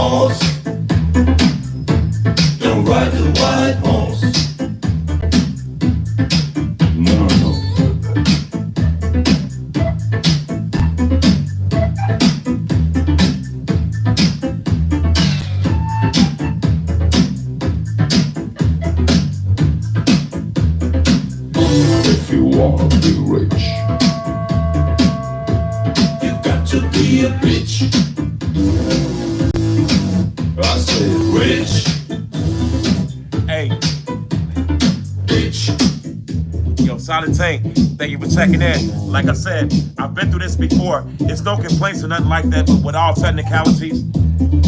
horse. Don't ride the white horse. No, no. If you wanna be rich, you got to be a bitch. I said rich. Hey, Bitch. yo, Solid Tank, thank you for checking in. Like I said, I've been through this before. It's no complaints or nothing like that, but with all technicalities,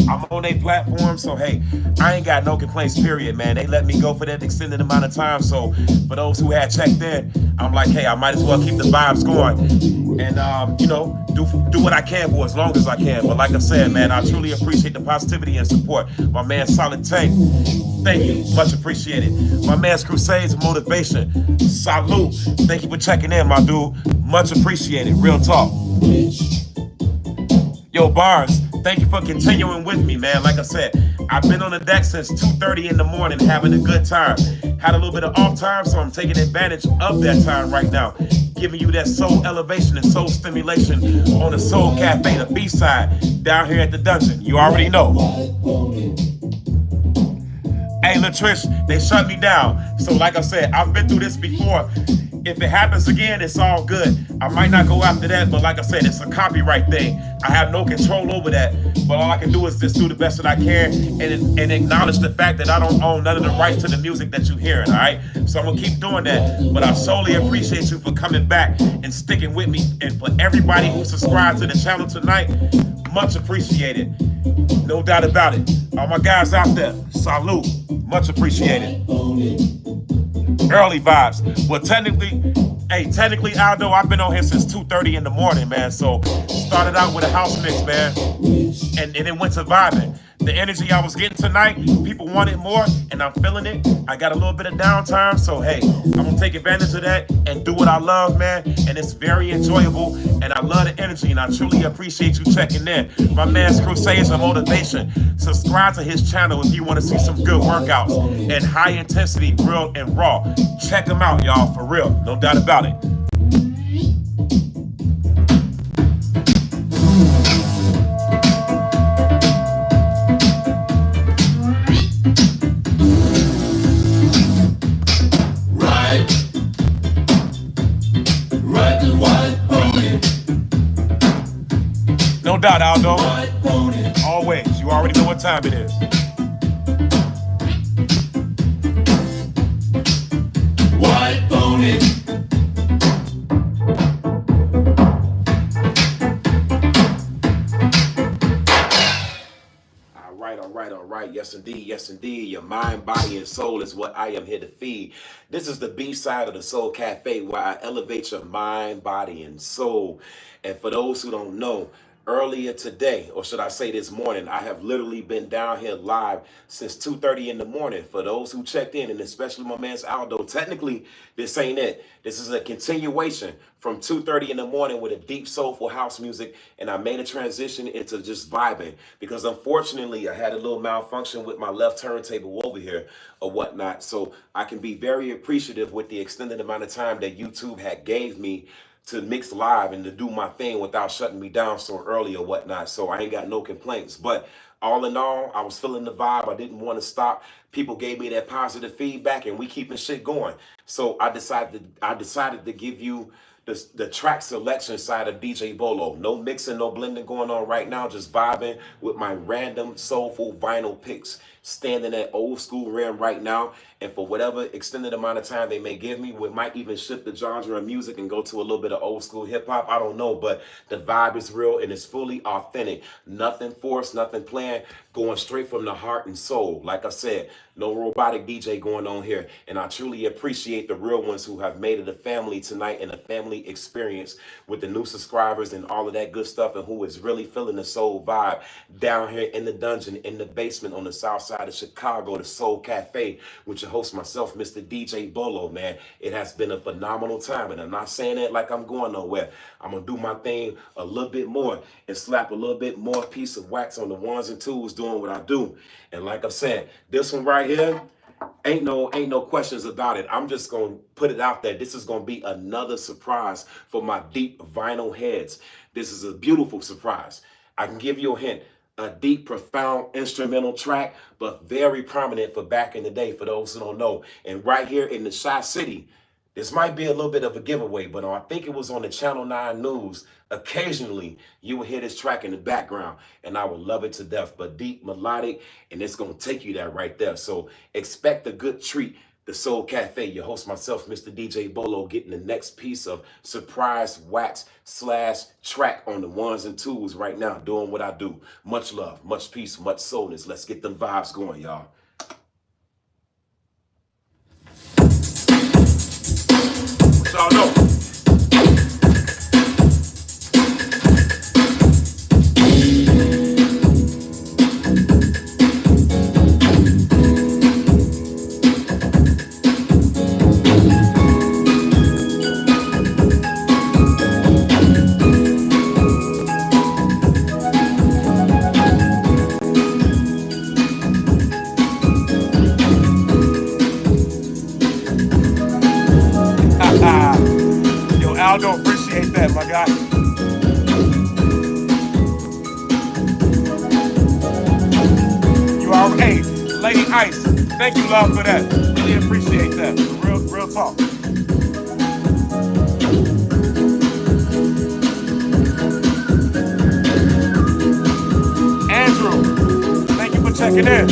I'm on their platform, so hey, I ain't got no complaints, period, man. They let me go for that extended amount of time, so for those who had checked in, I'm like, hey, I might as well keep the vibes going and, do what I can for as long as I can. But like I said, man, I truly appreciate the positivity and support. My man, Solid Tank, thank you, much appreciated. My man's Crusades of Motivation, salute. Thank you for checking in, my dude. Much appreciated, real talk. Yo, Barnes, thank you for continuing with me, man. Like I said, I've been on the deck since 2:30 in the morning having a good time. Had a little bit of off time, so I'm taking advantage of that time right now. Giving you that soul elevation and soul stimulation on the Soul Cafe, the B-side, down here at the dungeon. You already know. Hey, Latrish, they shut me down. So like I said, I've been through this before. If it happens again, it's all good. I might not go after that, but like I said, it's a copyright thing. I have no control over that, but all I can do is just do the best that I can and acknowledge the fact that I don't own none of the rights to the music that you're hearing, all right? So I'm gonna keep doing that, but I solely appreciate you for coming back and sticking with me, and for everybody who subscribed to the channel tonight, much appreciated. No doubt about it. All my guys out there, salute, much appreciated. Early vibes. Well, technically, Aldo, I've been on here since 2:30 in the morning, man. So started out with a house mix, man, and it went to vibing. The energy I was getting tonight, people wanted more, and I'm feeling it. I got a little bit of downtime, so hey, I'm gonna take advantage of that and do what I love, man. And it's very enjoyable, and I love the energy, and I truly appreciate you checking in. My man's Crusades of Motivation. Subscribe to his channel if you want to see some good workouts and high intensity, real and raw. Check him out, y'all, for real. No doubt about it. No doubt, Aldo. Always. You already know what time it is. White pony. All right. Yes, indeed. Yes, indeed. Your mind, body, and soul is what I am here to feed. This is the B-side of the Soul Cafe, where I elevate your mind, body, and soul. And for those who don't know, earlier today, or should I say this morning, I have literally been down here live since 2:30 in the morning. For those who checked in, and especially my man's Aldo, technically, this ain't it. This is a continuation from 2:30 in the morning with a deep, soulful house music, and I made a transition into just vibing because unfortunately, I had a little malfunction with my left turntable over here or whatnot. So I can be very appreciative with the extended amount of time that YouTube had gave me to mix live and to do my thing without shutting me down so early or whatnot. So I ain't got no complaints. But all in all, I was feeling the vibe. I didn't want to stop. People gave me that positive feedback, and we keeping shit going. So I decided to give you the track selection side of DJ Bolo. No mixing, no blending going on right now. Just vibing with my random soulful vinyl picks. Standing at old school rim right now. And for whatever extended amount of time they may give me, we might even shift the genre of music and go to a little bit of old school hip hop. I don't know, but the vibe is real and it's fully authentic. Nothing forced, nothing planned. Going straight from the heart and soul. Like I said, no robotic DJ going on here. And I truly appreciate the real ones who have made it a family tonight and a family experience with the new subscribers and all of that good stuff, and who is really feeling the soul vibe down here in the dungeon, in the basement on the south side outside of Chicago, the Soul Cafe, with your host, myself, Mr. DJ Bolo, man. It has been a phenomenal time, and I'm not saying that like I'm going nowhere. I'm going to do my thing a little bit more and slap a little bit more piece of wax on the ones and twos doing what I do. And like I said, this one right here, ain't no questions about it. I'm just gonna put it out there. This is gonna be another surprise for my deep vinyl heads. This is a beautiful surprise. I can give you a hint. A deep, profound instrumental track, but very prominent for back in the day, for those who don't know. And right here in the Chi City, this might be a little bit of a giveaway, but I think it was on the Channel 9 News. Occasionally, you will hear this track in the background, and I will love it to death. But deep, melodic, and it's going to take you there right there. So expect a good treat. The Soul Cafe, your host, myself, Mr. DJ Bolo, getting the next piece of surprise wax / track on the ones and twos right now, doing what I do. Much love, much peace, much soulness. Let's get them vibes going, y'all. Y'all know. Yo, Aldo, appreciate that, my guy. You are, hey, Lady Ice, thank you, love, for that. Really appreciate that. Real talk. Andrew, thank you for checking in.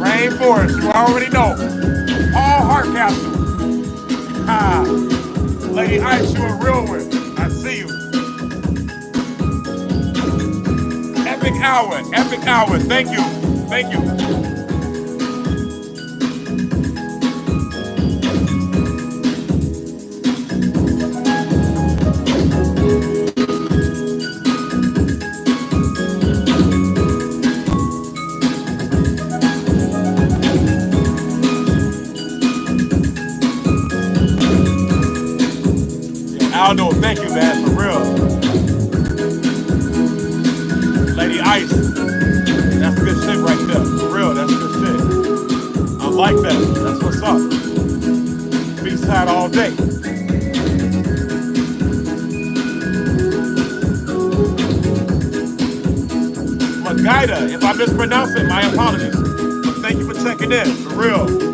Rainforest, you already know. All Hardcastle. Ah, Lady Ice, you a real one. I see you. Epic hour. Thank you. Aldo, thank you, man, for real. Lady Ice, that's good shit right there. For real, that's good shit. I like that. That's what's up. B-side all day. Magaida, if I mispronounce it, my apologies. But thank you for checking in, for real.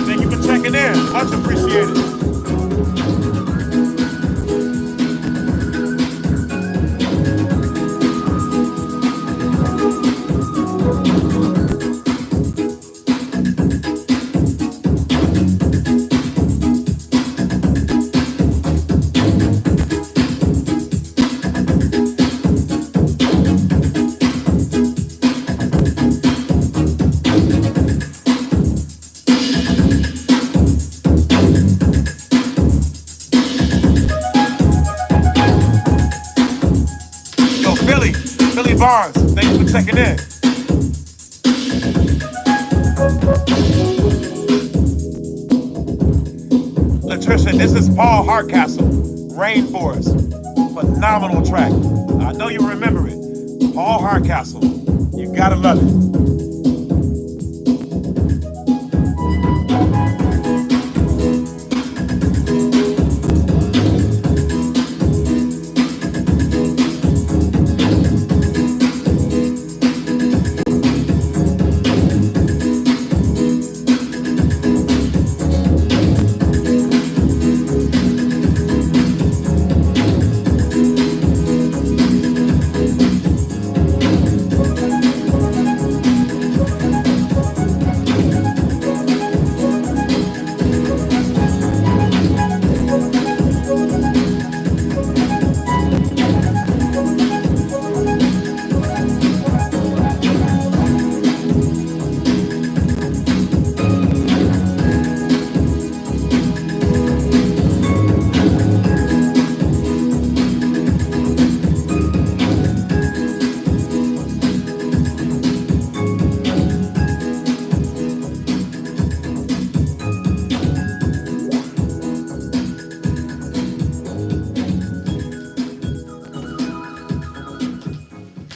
Thank you for checking in. Much appreciated. Billy Barnes, thank you for checking in. Latricia, this is Paul Hardcastle, Rainforest. Phenomenal track. I know you remember it. Paul Hardcastle. You gotta love it.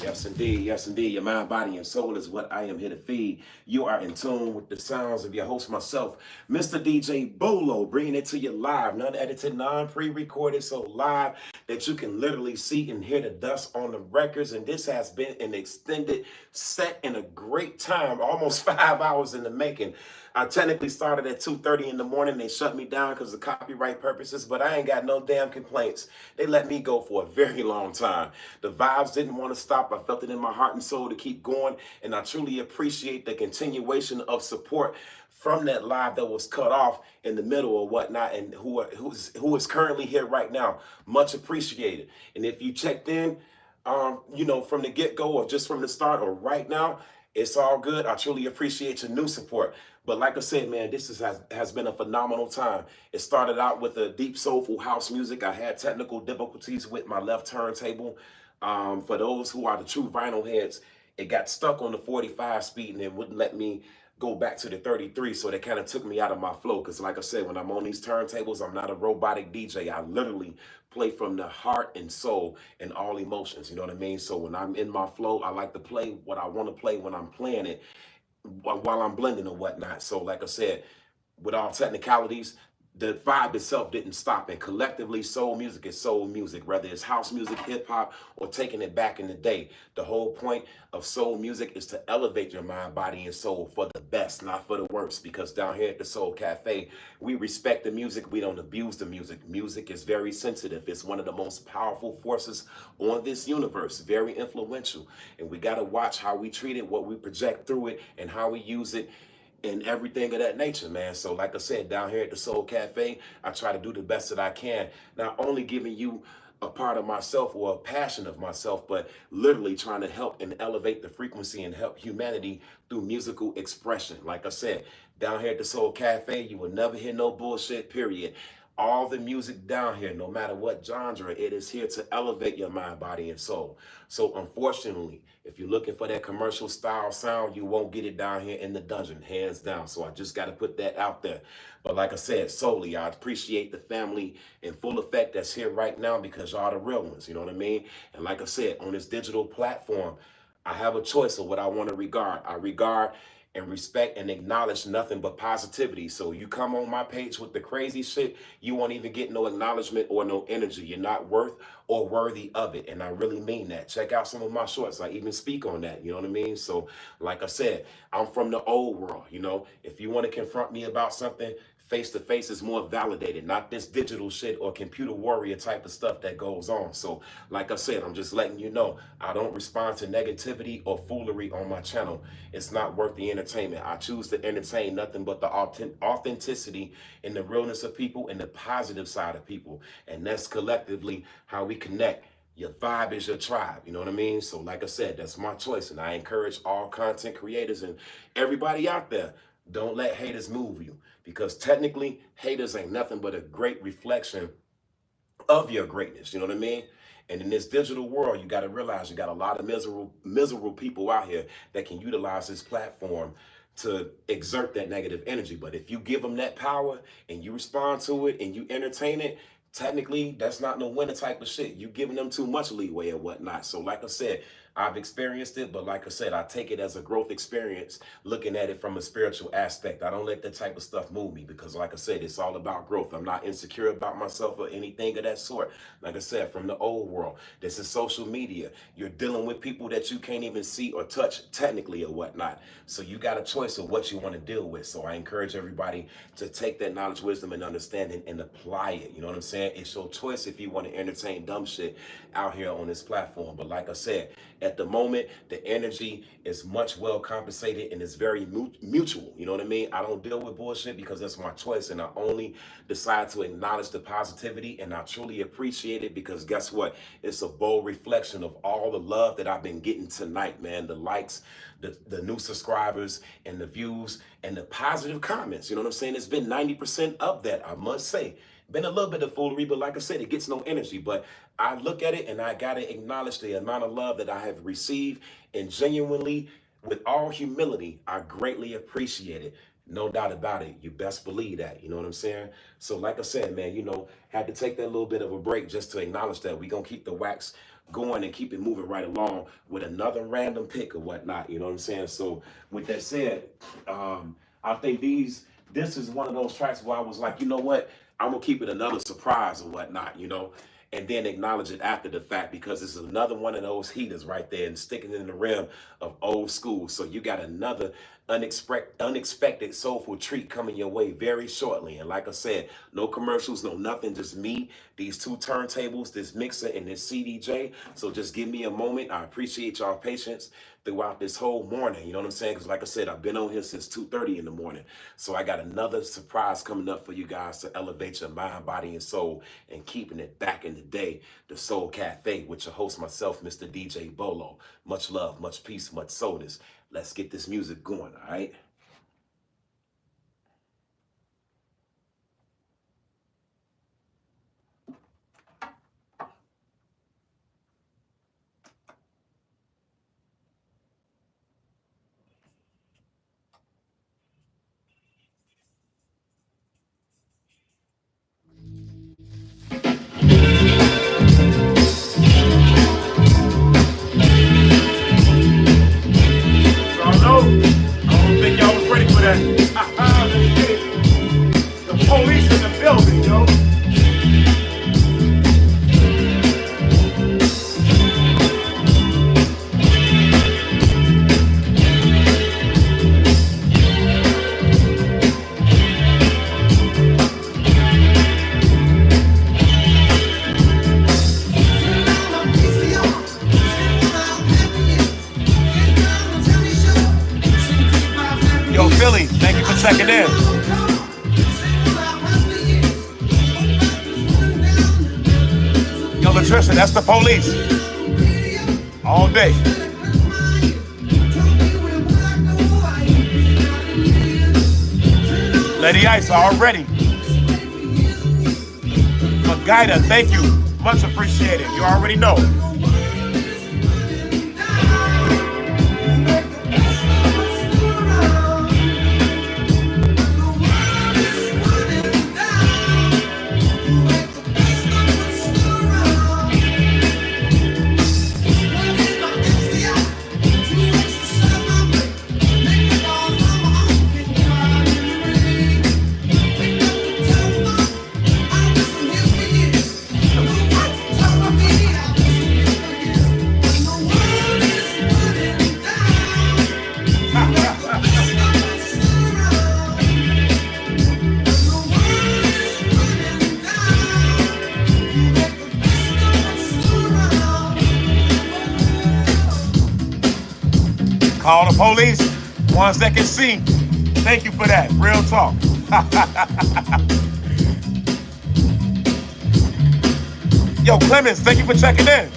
Yes, indeed. Yes, indeed. Your mind, body, and soul is what I am here to feed. You are in tune with the sounds of your host, myself, Mr. DJ Bolo, bringing it to you live, non-edited, non-pre-recorded, so live that you can literally see and hear the dust on the records. And this has been an extended set and a great time, almost 5 hours in the making. I technically started at 2:30 in the morning. They shut me down because of copyright purposes, but I ain't got no damn complaints. They let me go for a very long time. The vibes didn't want to stop. I felt it in my heart and soul to keep going, and I truly appreciate the continuation of support from that live that was cut off in the middle or whatnot, and who is currently here right now. Much appreciated. And if you checked in, from the get-go or just from the start or right now, it's all good. I truly appreciate your new support. But like I said, man, has been a phenomenal time. It started out with a deep, soulful house music. I had technical difficulties with my left turntable. For those who are the true vinyl heads, it got stuck on the 45 speed and it wouldn't let me go back to the 33. So that kind of took me out of my flow. Because like I said, when I'm on these turntables, I'm not a robotic DJ. I literally play from the heart and soul and all emotions. You know what I mean? So when I'm in my flow, I like to play what I want to play when I'm playing it while I'm blending or whatnot. So like I said, with all technicalities, the vibe itself didn't stop. And collectively, soul music is soul music, whether it's house music, hip hop, or taking it back in the day. The whole point of soul music is to elevate your mind, body, and soul for the best, not for the worst. Because down here at the Soul Cafe, we respect the music. We don't abuse the music. Music is very sensitive. It's one of the most powerful forces on this universe, very influential. And we got to watch how we treat it, what we project through it, and how we use it and everything of that nature, man. So like I said, down here at the Soul Cafe, I try to do the best that I can, not only giving you a part of myself or a passion of myself, but literally trying to help and elevate the frequency and help humanity through musical expression. Like I said, down here at the Soul Cafe, you will never hear no bullshit, period. All the music down here, no matter what genre, it is here to elevate your mind, body, and soul. So unfortunately, if you're looking for that commercial style sound, you won't get it down here in the dungeon, hands down. So I just got to put that out there. But like I said, solely, I appreciate the family in full effect that's here right now because y'all the real ones, you know what I mean? And like I said, on this digital platform, I have a choice of what I want to regard. I regard and respect and acknowledge nothing but positivity. So you come on my page with the crazy shit, you won't even get no acknowledgement or no energy. You're not worth or worthy of it. And I really mean that. Check out some of my shorts. I even speak on that. You know what I mean? So like I said, I'm from the old world. You know, if you want to confront me about something, face to face is more validated, not this digital shit or computer warrior type of stuff that goes on. So, like I said, I'm just letting you know, I don't respond to negativity or foolery on my channel. It's not worth the entertainment. I choose to entertain nothing but the authenticity and the realness of people and the positive side of people. And that's collectively how we connect. Your vibe is your tribe, you know what I mean? So like I said, that's my choice. And I encourage all content creators and everybody out there, don't let haters move you. Because technically, haters ain't nothing but a great reflection of your greatness. You know what I mean? And in this digital world, you got to realize you got a lot of miserable people out here that can utilize this platform to exert that negative energy. But if you give them that power and you respond to it and you entertain it, technically, that's not no winner type of shit. You giving them too much leeway and whatnot. So like I said, I've experienced it, but like I said, I take it as a growth experience, looking at it from a spiritual aspect. I don't let that type of stuff move me because, like I said, it's all about growth. I'm not insecure about myself or anything of that sort. Like I said, from the old world, this is social media. You're dealing with people that you can't even see or touch technically or whatnot. So you got a choice of what you want to deal with. So I encourage everybody to take that knowledge, wisdom, and understanding and apply it. You know what I'm saying? It's your choice if you want to entertain dumb shit out here on this platform. But like I said, at the moment, the energy is much well compensated and it's very mutual. You know what I mean? I don't deal with bullshit because that's my choice, and I only decide to acknowledge the positivity, and I truly appreciate it because guess what? It's a bold reflection of all the love that I've been getting tonight, man. The likes, the new subscribers, and the views, and the positive comments. You know what I'm saying? It's been 90% of that, I must say. Been a little bit of foolery, but like I said, it gets no energy. But I look at it and I gotta acknowledge the amount of love that I have received, and genuinely, with all humility, I greatly appreciate it. No doubt about it. You best believe that. You know what I'm saying? So like I said, man, you know, had to take that little bit of a break just to acknowledge that. We're gonna keep the wax going and keep it moving right along with another random pick or whatnot. You know what I'm saying? So with that said, I think this is one of those tracks where I was like, you know what? I'm gonna keep it another surprise or whatnot, you know, and then acknowledge it after the fact because this is another one of those heaters right there and sticking in the rim of old school. So you got another unexpected soulful treat coming your way very shortly. And like I said, no commercials, no nothing, just me, these two turntables, this mixer, and this CDJ. So just give me a moment. I appreciate y'all patience throughout this whole morning. You know what I'm saying? Because like I said, I've been on here since 2:30 in the morning. So I got another surprise coming up for you guys to elevate your mind, body, and soul, and keeping it back in the day, the Soul Cafe, with your host, myself, Mr. DJ Bolo. Much love, much peace, much soulness. Let's get this music going, all right? So I don't think y'all was ready for that. Let's get it. The police in the building, yo. Yo, Philly, thank you for checking in. Yo, Latricia, that's the police. All day. Lady Ice already. Magaida, thank you. Much appreciated. You already know. Call the police, ones that can see. Thank you for that. Real talk. Yo, Clemens, thank you for checking in.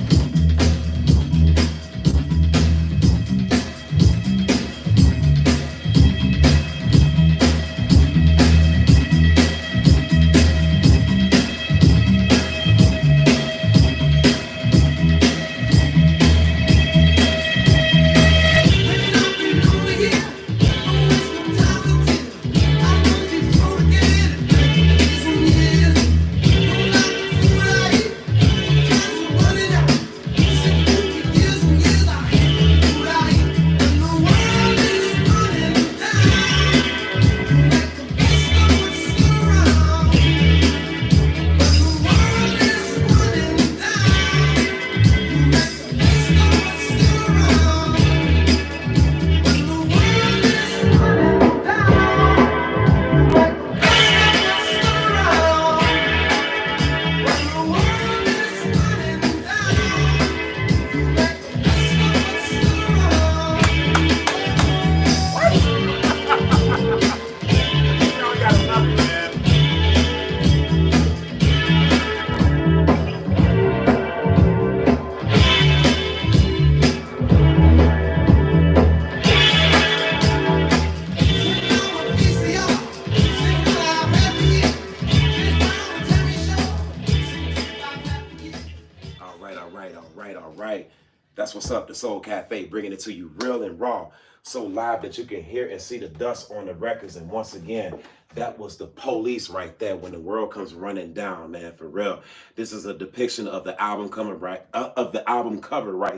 all right. That's what's up, the Soul Cafe, bringing it to you real and raw, so live that you can hear and see the dust on the records. And once again, that was the Police right there, When the World Comes Running Down, man, for real. This is a depiction of the album cover right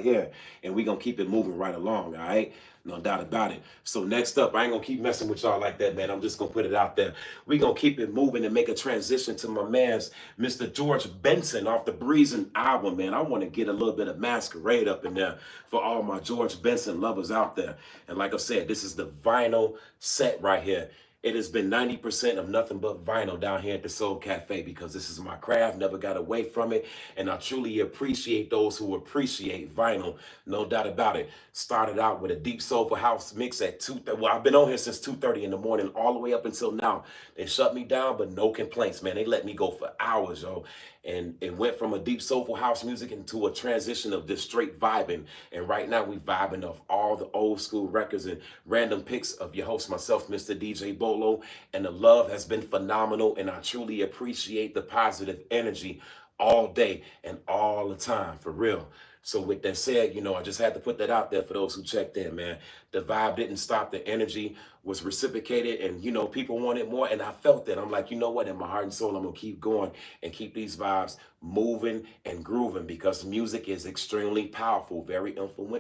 here, and we gonna keep it moving right along, all right? No doubt about it. So next up, I ain't gonna keep messing with y'all like that, man. I'm just gonna put it out there. We gonna keep it moving and make a transition to my man's Mr. George Benson off the Breezing album, man. I want to get a little bit of Masquerade up in there for all my George Benson lovers out there. And like I said, this is the vinyl set right here. It has been 90% of nothing but vinyl down here at the Soul Cafe, because this is my craft, never got away from it. And I truly appreciate those who appreciate vinyl, no doubt about it. Started out with a deep soulful house mix at 2, well, I've been on here since 2:30 in the morning, all the way up until now. They shut me down, but no complaints, man. They let me go for hours, yo. And it went from a deep soulful house music into a transition of just straight vibing. And right now we vibing off all the old school records and random picks of your host, myself, Mr. DJ Bolo. And the love has been phenomenal, and I truly appreciate the positive energy all day and all the time, for real. So with that said, I just had to put that out there for those who checked in, man. The vibe didn't stop. The energy was reciprocated, and, people wanted more, and I felt that. I'm like, you know what? In my heart and soul, I'm going to keep going and keep these vibes moving and grooving, because music is extremely powerful, very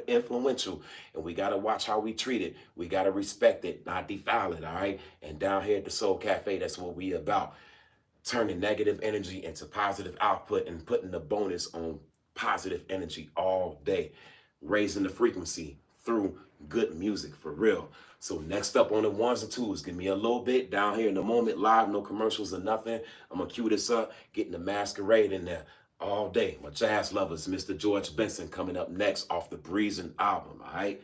influential, and we got to watch how we treat it. We got to respect it, not defile it, all right? And down here at the Soul Cafe, that's what we about. Turning negative energy into positive output and putting the bonus on positive energy all day, raising the frequency through good music, for real. So next up on the ones and twos, give me a little bit down here in the moment, live, no commercials or nothing. I'm gonna cue this up, getting the Masquerade in there all day. My jazz lovers, Mr. George Benson, coming up next off the Breezing album, all right?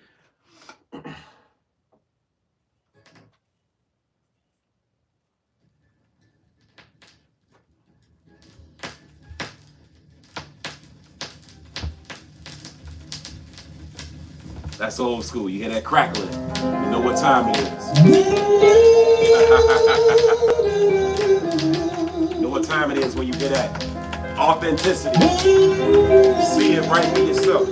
That's old school. You hear that crackling? You know what time it is. You know what time it is when you hear that authenticity. See it right for yourself.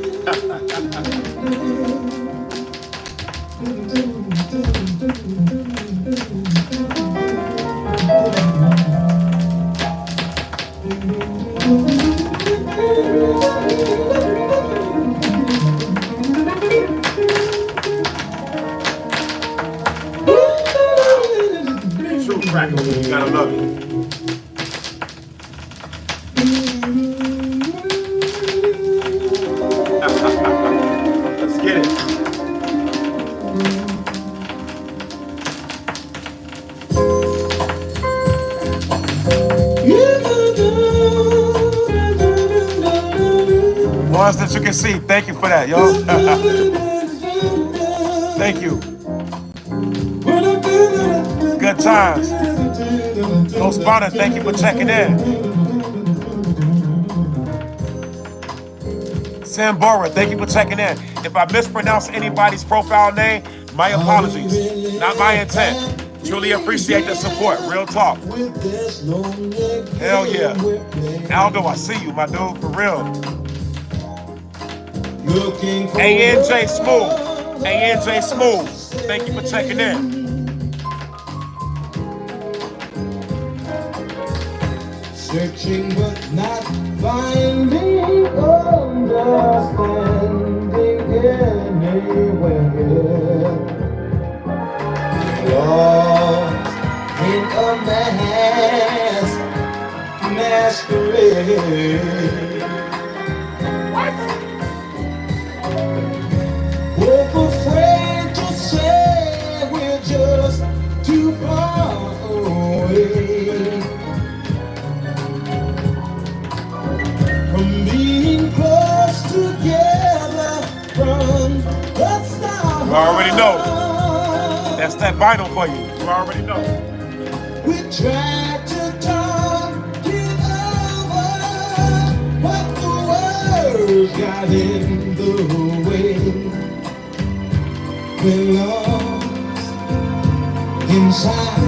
True crackling, you gotta love it. Let's get it. Ones that you can see, thank you for that, yo. Thank you. Good times. Ghost Bonner, thank you for checking in. Sambora, thank you for checking in. If I mispronounce anybody's profile name, my apologies. Not my intent. Truly appreciate the support. Real talk. Hell yeah. Aldo, I see you, my dude, for real. ANJ Smooth. ANJ Smooth. Thank you for checking in. Searching but not finding, understanding anywhere. Lost in a masquerade. Both afraid to say we're just too far away from being close together from the start. You already know. That's that vinyl for you. You already know. We tried to talk it over, but the words got in the way. We're lost inside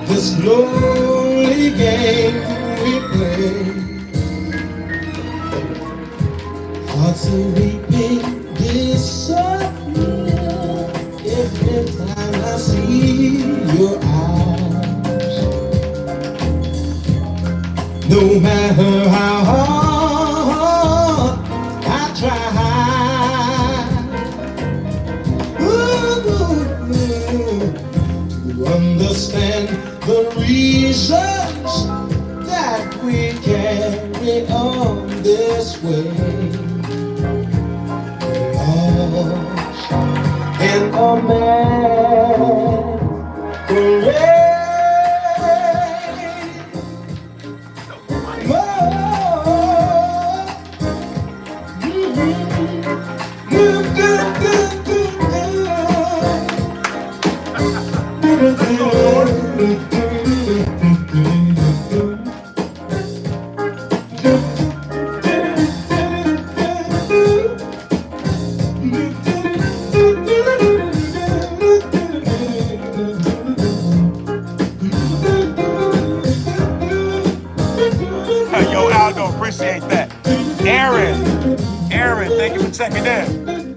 this lonely game we play. Hearts are weeping, disappear every time I see your eyes. No matter how hard I try, to understand the reasons that we carry on this way. Lost in a masquerade. Yo, Aldo, appreciate that. Aaron, thank you for checking in.